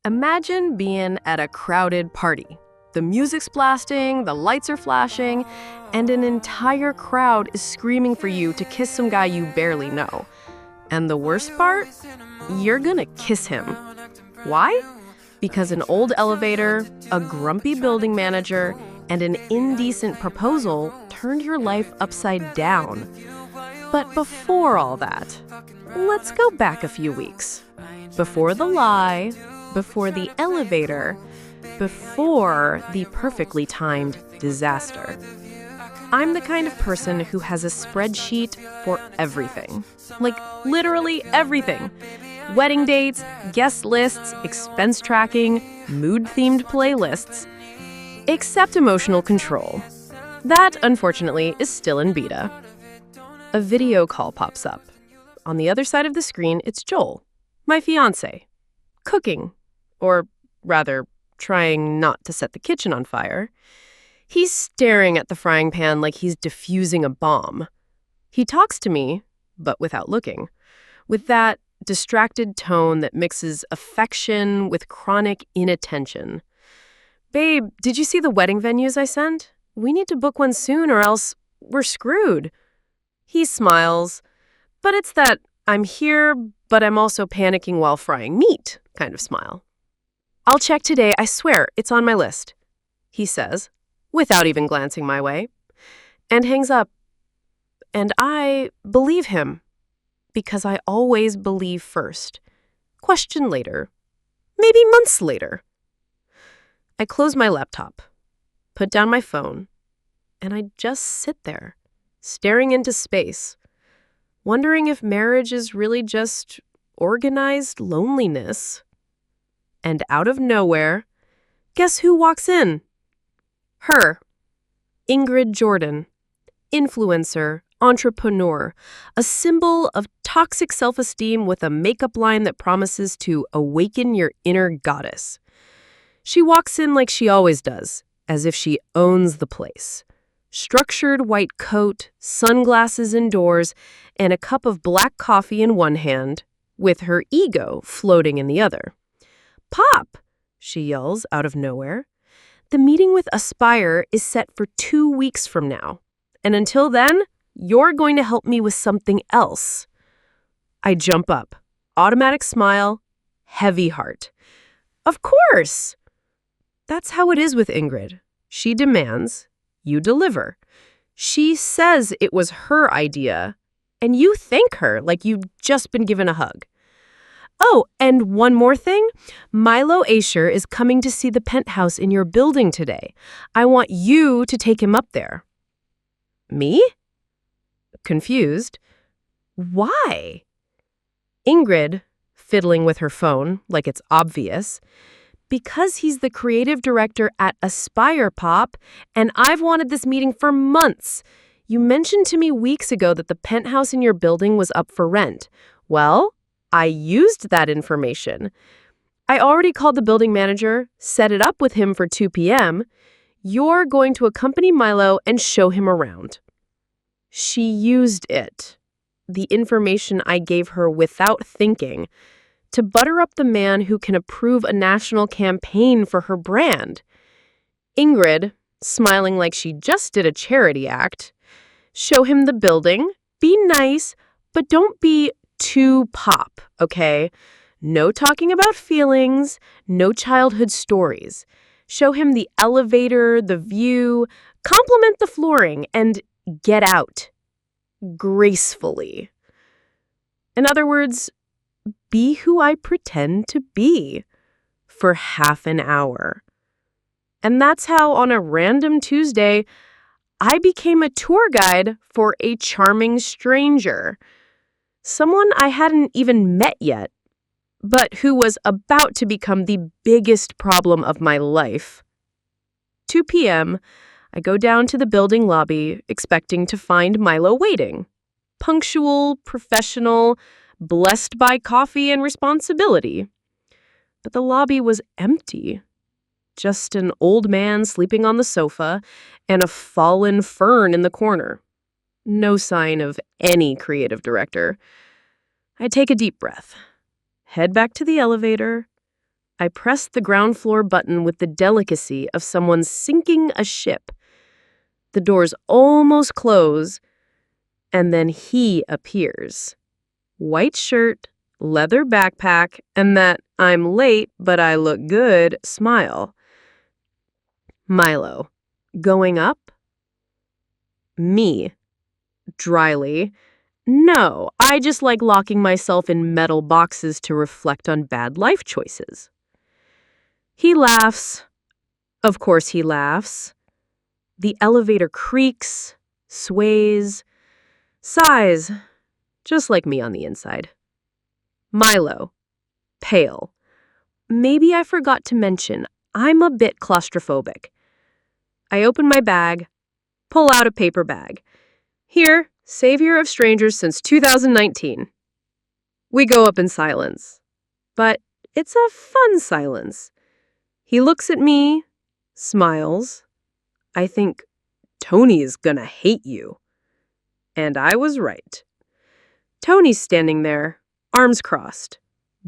Imagine being at a crowded party. The music's blasting, the lights are flashing, and an entire crowd is screaming for you to kiss some guy you barely know. And the worst part? You're gonna kiss him. Why? Because an old elevator, a grumpy building manager, and an indecent proposal turned your life upside down. But before all that, let's go back a few weeks. Before the lie, before the elevator, before the perfectly timed disaster. I'm the kind of person who has a spreadsheet for everything. Like, literally everything. Wedding dates, guest lists, expense tracking, mood-themed playlists. Except emotional control. That, unfortunately, is still in beta. A video call pops up. On the other side of the screen, it's Joel, my fiancé, cooking, or rather, trying not to set the kitchen on fire. He's staring at the frying pan like he's defusing a bomb. He talks to me, but without looking, with that distracted tone that mixes affection with chronic inattention. "Babe, did you see the wedding venues I sent? We need to book one soon or else we're screwed." He smiles, but it's that I'm here, but I'm also panicking while frying meat kind of smile. "I'll check today, I swear, it's on my list," he says, without even glancing my way, and hangs up. And I believe him, because I always believe first. Question later, maybe months later. I close my laptop, put down my phone, and I just sit there, staring into space, wondering if marriage is really just organized loneliness. And out of nowhere, guess who walks in? Her. Ingrid Jordan. Influencer, entrepreneur, a symbol of toxic self-esteem with a makeup line that promises to awaken your inner goddess. She walks in like she always does, as if she owns the place. Structured white coat, sunglasses indoors, and a cup of black coffee in one hand, with her ego floating in the other. "Pop!" she yells out of nowhere. "The meeting with Aspire is set for 2 weeks from now. And until then, you're going to help me with something else." I jump up. Automatic smile, heavy heart. Of course! That's how it is with Ingrid. She demands, you deliver. She says it was her idea, and you thank her like you've just been given a hug. Oh, and one more thing. Milo Asher is coming to see the penthouse in your building today. I want you to take him up there. Me? Confused. Why? Ingrid, fiddling with her phone like it's obvious, because he's the creative director at Aspire Pop, and I've wanted this meeting for months. You mentioned to me weeks ago that the penthouse in your building was up for rent. Well, I used that information. I already called the building manager, set it up with him for 2 p.m. You're going to accompany Milo and show him around. She used it, the information I gave her without thinking, to butter up the man who can approve a national campaign for her brand. Ingrid, smiling like she just did a charity act, show him the building, be nice, but don't be too pop, okay? No talking about feelings, no childhood stories. Show him the elevator, the view, compliment the flooring, and get out. Gracefully. In other words, be who I pretend to be for half an hour. And that's how on a random Tuesday, I became a tour guide for a charming stranger. Someone I hadn't even met yet, but who was about to become the biggest problem of my life. 2 p.m., I go down to the building lobby expecting to find Milo waiting. Punctual, professional, blessed by coffee and responsibility. But the lobby was empty. Just an old man sleeping on the sofa and a fallen fern in the corner. No sign of any creative director. I take a deep breath, head back to the elevator, I pressed the ground floor button with the delicacy of someone sinking a ship. The doors almost close, and then he appears. White shirt, leather backpack, and that "I'm late, but I look good" smile. Milo. Going up? Me. Dryly. No, I just like locking myself in metal boxes to reflect on bad life choices. He laughs. Of course he laughs. The elevator creaks, sways, sighs, just like me on the inside. Milo. Pale. Maybe I forgot to mention, I'm a bit claustrophobic. I open my bag, pull out a paper bag. Here, savior of strangers since 2019. We go up in silence. But it's a fun silence. He looks at me, smiles. I think, Tony is gonna hate you. And I was right. Tony's standing there, arms crossed,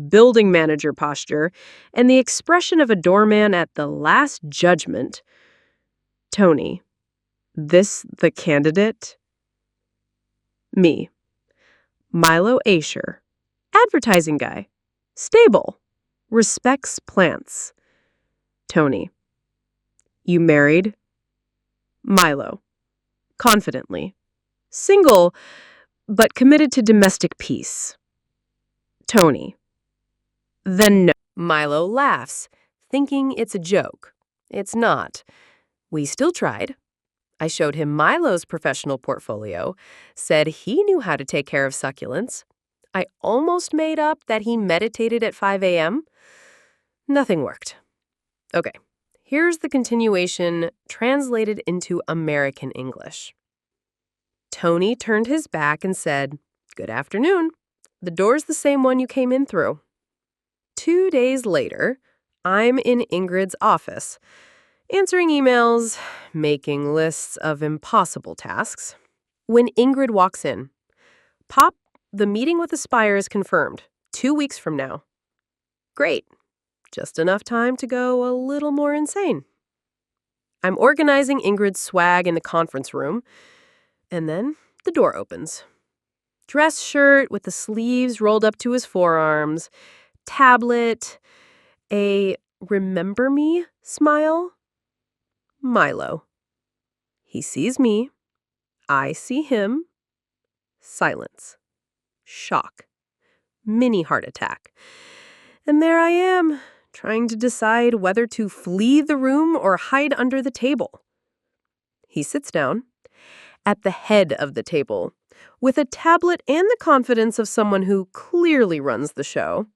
building manager posture, and the expression of a doorman at the Last Judgment. Tony. This the candidate? Me. Milo Asher. Advertising guy. Stable. Respects plants. Tony. You married? Milo. Confidently. Single, but committed to domestic peace. Tony. Then no. Milo laughs, thinking it's a joke. It's not. We still tried. I showed him Milo's professional portfolio, said he knew how to take care of succulents. I almost made up that he meditated at 5 a.m. Nothing worked. Okay, here's the continuation translated into American English. Tony turned his back and said, "Good afternoon. The door's the same one you came in through." 2 days later, I'm in Ingrid's office, answering emails, making lists of impossible tasks. When Ingrid walks in, "Pop, the meeting with Aspire is confirmed. 2 weeks from now." Great. Just enough time to go a little more insane. I'm organizing Ingrid's swag in the conference room, and then the door opens. Dress shirt with the sleeves rolled up to his forearms, tablet, a "remember me" smile. Milo. He sees me. I see him. Silence. Shock. Mini heart attack. And there I am, trying to decide whether to flee the room or hide under the table. He sits down, at the head of the table, with a tablet and the confidence of someone who clearly runs the show.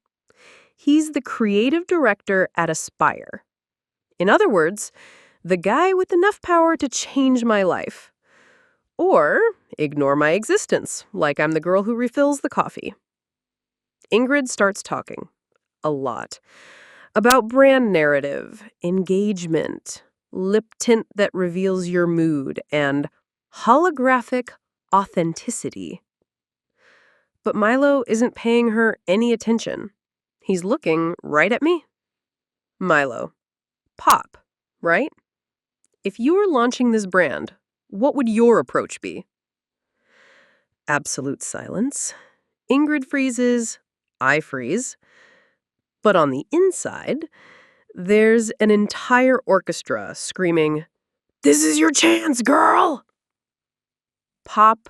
He's the creative director at Aspire. In other words, the guy with enough power to change my life. Or ignore my existence, like I'm the girl who refills the coffee. Ingrid starts talking. A lot. About brand narrative, engagement, lip tint that reveals your mood, and holographic authenticity. But Milo isn't paying her any attention. He's looking right at me. Milo. Pop, right? If you were launching this brand, what would your approach be? Absolute silence. Ingrid freezes. I freeze. But on the inside, there's an entire orchestra screaming, "This is your chance, girl!" Pop,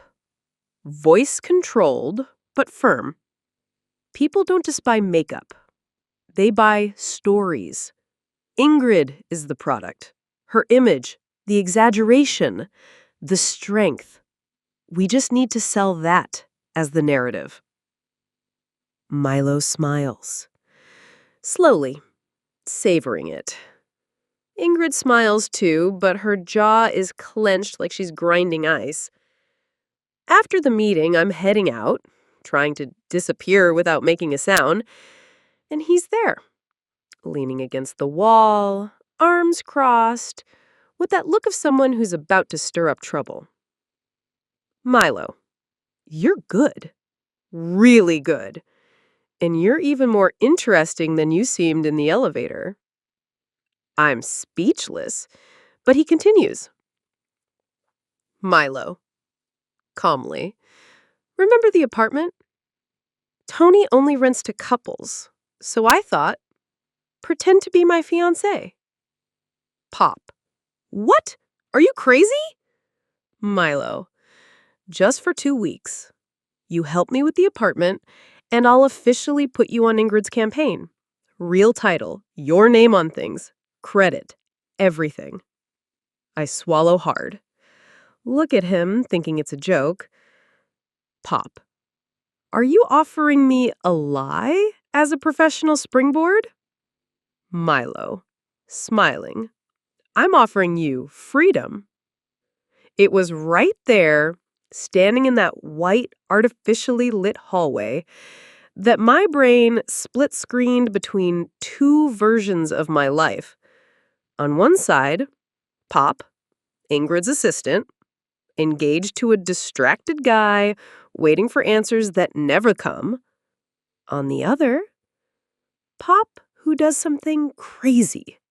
voice controlled, but firm. People don't just buy makeup. They buy stories. Ingrid is the product. Her image, the exaggeration, the strength. We just need to sell that as the narrative. Milo smiles. Slowly, savoring it. Ingrid smiles too, but her jaw is clenched like she's grinding ice. After the meeting, I'm heading out, trying to disappear without making a sound, and he's there, leaning against the wall, arms crossed, with that look of someone who's about to stir up trouble. Milo, you're good. Really good. And you're even more interesting than you seemed in the elevator. I'm speechless, but he continues. Milo, calmly. Remember the apartment? Tony only rents to couples, so I thought, pretend to be my fiancé. Pop. What? Are you crazy? Milo. Just for 2 weeks. You help me with the apartment, and I'll officially put you on Ingrid's campaign. Real title, your name on things, credit, everything. I swallow hard. Look at him, thinking it's a joke. Pop. Are you offering me a lie as a professional springboard? Milo. Smiling. I'm offering you freedom. It was right there, standing in that white, artificially lit hallway, that my brain split-screened between two versions of my life. On one side, Pop, Ingrid's assistant, engaged to a distracted guy, waiting for answers that never come. On the other, Pop, who does something crazy,